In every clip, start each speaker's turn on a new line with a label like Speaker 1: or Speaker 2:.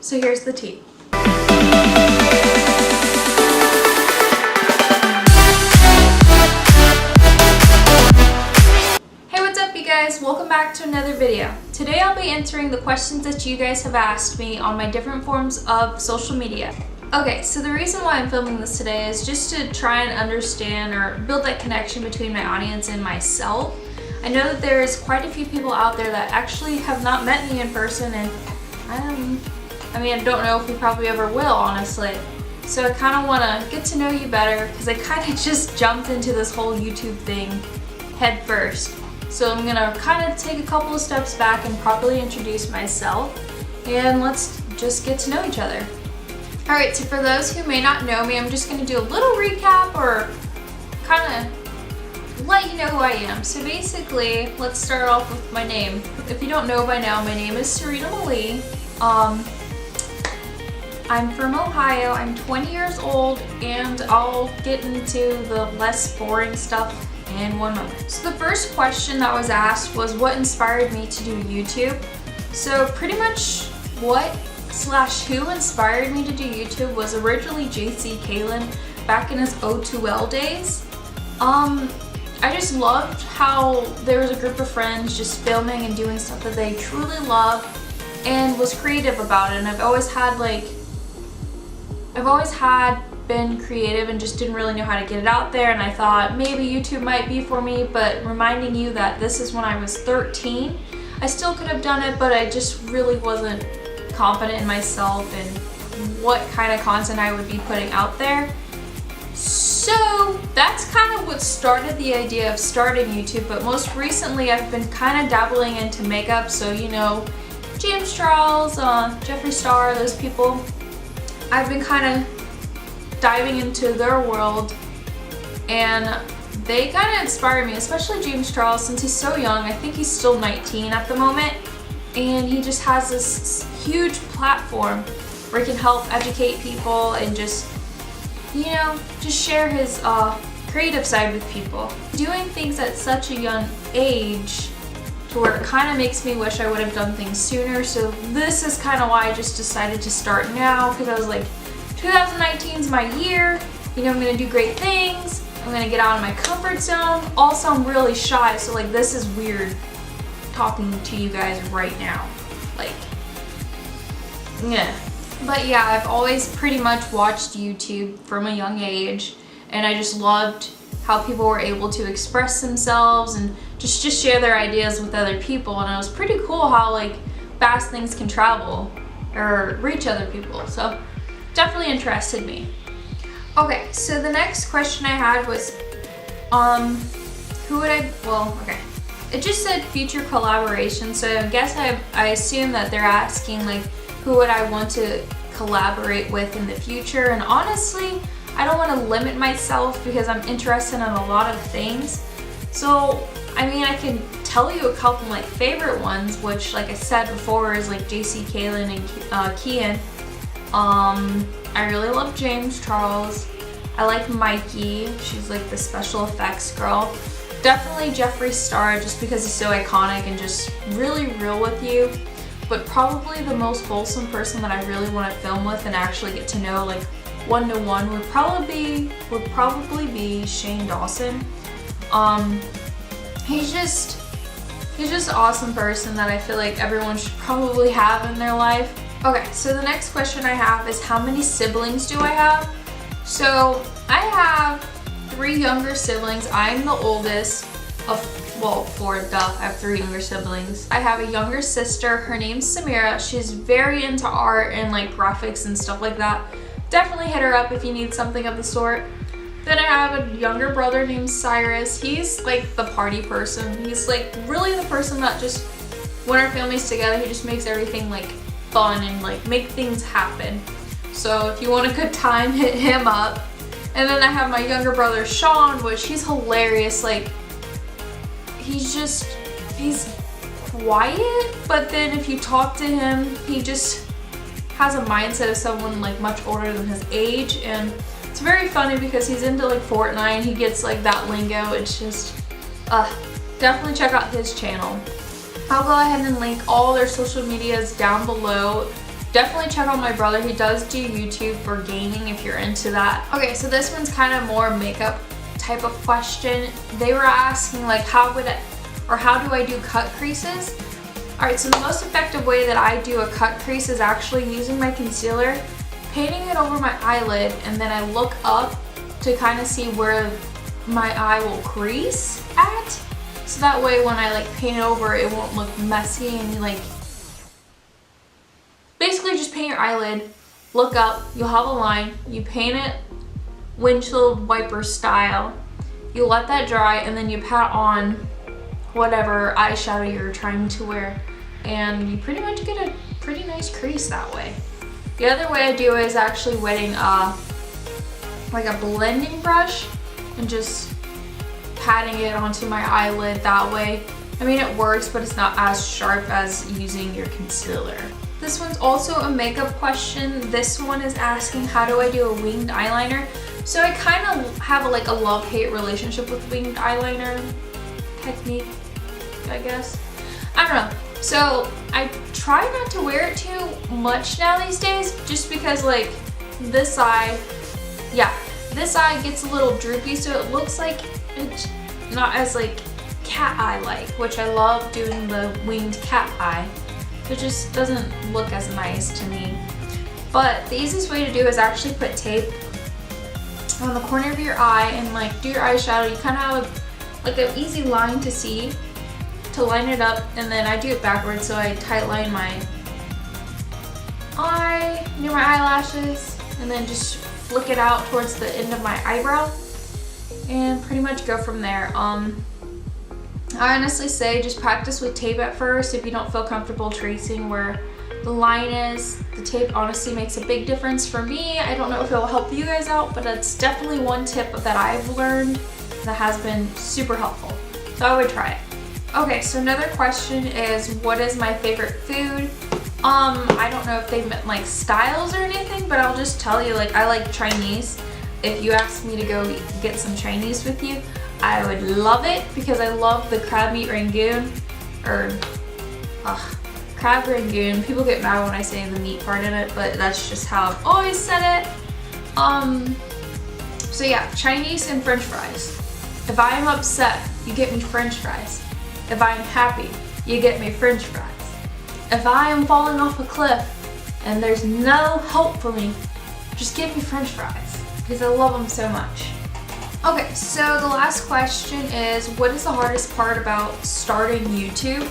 Speaker 1: So here's the tea. Hey, what's up you guys? Welcome back to another video. Today I'll be answering the questions that you guys have asked me on my different forms of social media. Okay, so the reason why I'm filming this today is just to try and understand or build that connection between my audience and myself. I know that there's quite a few people out there that actually have not met me in person, and I don't know if we probably ever will, honestly. So I kind of want to get to know you better because I kind of just jumped into this whole YouTube thing head first. So I'm going to kind of take a couple of steps back and properly introduce myself, and let's just get to know each other. Alright, so for those who may not know me, I'm just going to do a little recap or kind of let you know who I am. So basically, let's start off with my name. If you don't know by now, my name is Serena Malee. I'm from Ohio, I'm 20 years old, and I'll get into the less boring stuff in one moment. So the first question that was asked was what inspired me to do YouTube. So pretty much who inspired me to do YouTube was originally JC Kalen back in his O2L days. I just loved how there was a group of friends just filming and doing stuff that they truly love and was creative about it, and I've always been creative and just didn't really know how to get it out there, and I thought maybe YouTube might be for me, but reminding you that this is when I was 13. I still could have done it, but I just really wasn't confident in myself and what kind of content I would be putting out there. So that's kind of what started the idea of starting YouTube, but most recently I've been kind of dabbling into makeup, so you know, James Charles, Jeffree Star, those people. I've been kind of diving into their world, and they kind of inspire me, especially James Charles, since he's so young. I think he's still 19 at the moment, and he just has this huge platform where he can help educate people and just, you know, just share his creative side with people. Doing things at such a young age to where it kind of makes me wish I would have done things sooner. So this is kind of why I just decided to start now, because I was like, 2019 is my year. You know, I'm gonna do great things. I'm gonna get out of my comfort zone. Also, I'm really shy, so like this is weird talking to you guys right now. Like, yeah. But yeah, I've always pretty much watched YouTube from a young age, and I just loved how people were able to express themselves and just share their ideas with other people, and it was pretty cool how like fast things can travel or reach other people. So definitely interested me. Okay, so the next question I had was it just said future collaboration, so I guess I assume that they're asking like who would I want to collaborate with in the future. And honestly, I don't want to limit myself because I'm interested in a lot of things. So I mean, I can tell you a couple of my favorite ones, which like I said before is like JC Kalen and Kian. I really love James Charles. I like Mikey, she's like the special effects girl. Definitely Jeffree Star, just because he's so iconic and just really real with you. But probably the most wholesome person that I really want to film with and actually get to know like one-to-one would probably be Shane Dawson. He's just an awesome person that I feel like everyone should probably have in their life. Okay, so the next question I have is how many siblings do I have? So I have 3 younger siblings. I'm the oldest of, well, 4, I have 3 younger siblings. I have a younger sister, her name's Semira. She's very into art and like graphics and stuff like that. Definitely hit her up if you need something of the sort. Then I have a younger brother named Syrus. He's like the party person. He's like really the person that just, when our family's together, he just makes everything like fun and like make things happen. So if you want a good time, hit him up. And then I have my younger brother Shaun, which he's hilarious. Like he's quiet, but then if you talk to him, he just has a mindset of someone like much older than his age, and it's very funny because he's into like Fortnite. He gets like that lingo. It's just definitely check out his channel. I'll go ahead and link all their social medias down below definitely check out my brother. He does do YouTube for gaming if you're into that. Okay, so this one's kind of more makeup type of question. They were asking like how do I do cut creases? Alright, so the most effective way that I do a cut crease is actually using my concealer, painting it over my eyelid, and then I look up to kind of see where my eye will crease at. So that way when I like paint it over, it won't look messy, and you like basically just paint your eyelid, look up, you'll have a line, you paint it windshield wiper style, you let that dry, and then you pat on whatever eyeshadow you're trying to wear, and you pretty much get a pretty nice crease that way. The other way I do is actually wetting like a blending brush and just patting it onto my eyelid that way. I mean, it works, but it's not as sharp as using your concealer. This one's also a makeup question. This one is asking, how do I do a winged eyeliner? So I kind of have like a love-hate relationship with winged eyeliner technique, I guess. I don't know. So I try not to wear it too much now these days, just because like this eye gets a little droopy, so it looks like it's not as like cat eye like, which I love doing the winged cat eye. It just doesn't look as nice to me. But the easiest way to do is actually put tape on the corner of your eye and like do your eyeshadow. You kind of have like an easy line to see to line it up, and then I do it backwards, so I tight line my eye near my eyelashes and then just flick it out towards the end of my eyebrow and pretty much go from there. I honestly say just practice with tape at first if you don't feel comfortable tracing where the line is. The tape honestly makes a big difference for me. I don't know if it will help you guys out, but it's definitely one tip that I've learned that has been super helpful. So I would try it. Okay, so another question is, what is my favorite food? I don't know if they meant like styles or anything, but I'll just tell you, like, I like Chinese. If you asked me to go get some Chinese with you, I would love it because I love the crab meat rangoon, crab rangoon. People get mad when I say the meat part in it, but that's just how I've always said it. So yeah, Chinese and French fries. If I am upset, you get me French fries. If I am happy, you get me French fries. If I am falling off a cliff and there's no hope for me, just give me French fries because I love them so much. Okay, so the last question is, what is the hardest part about starting YouTube?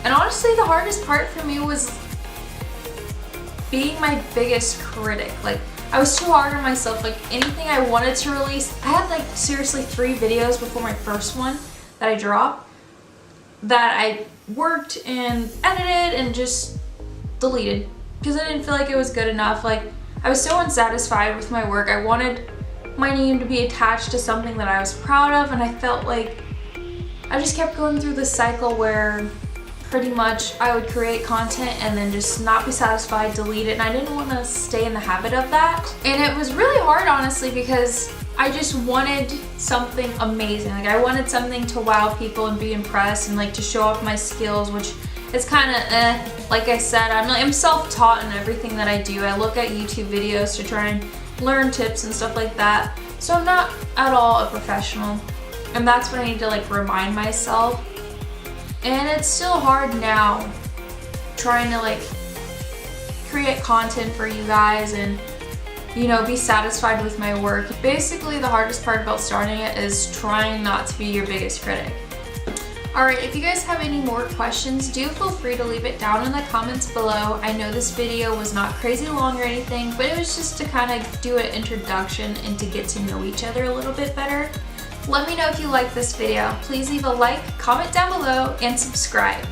Speaker 1: And honestly, the hardest part for me was being my biggest critic. Like, I was too hard on myself. Like, anything I wanted to release, I had like seriously 3 videos before my first one that I dropped that I worked and edited and just deleted because I didn't feel like it was good enough. Like, I was so unsatisfied with my work. I wanted my name to be attached to something that I was proud of, and I felt like I just kept going through this cycle where pretty much I would create content and then just not be satisfied, delete it, and I didn't want to stay in the habit of that. And it was really hard, honestly, because I just wanted something amazing. Like, I wanted something to wow people and be impressed and like to show off my skills, which is kind of like I said, I'm self-taught in everything that I do. I look at YouTube videos to try and learn tips and stuff like that. So I'm not at all a professional, and that's what I need to like remind myself. And it's still hard now trying to like create content for you guys and, you know, be satisfied with my work. Basically, the hardest part about starting it is trying not to be your biggest critic. Alright, if you guys have any more questions, do feel free to leave it down in the comments below. I know this video was not crazy long or anything, but it was just to kind of do an introduction and to get to know each other a little bit better. Let me know if you liked this video. Please leave a like, comment down below, and subscribe.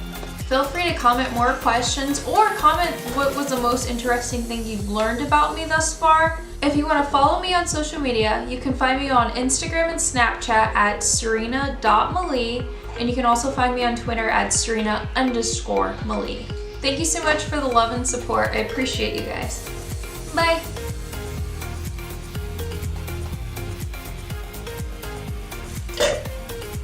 Speaker 1: Feel free to comment more questions or comment what was the most interesting thing you've learned about me thus far. If you want to follow me on social media, you can find me on Instagram and Snapchat at serenammalee, and you can also find me on Twitter at serena_malee. Thank you so much for the love and support. I appreciate you guys. Bye!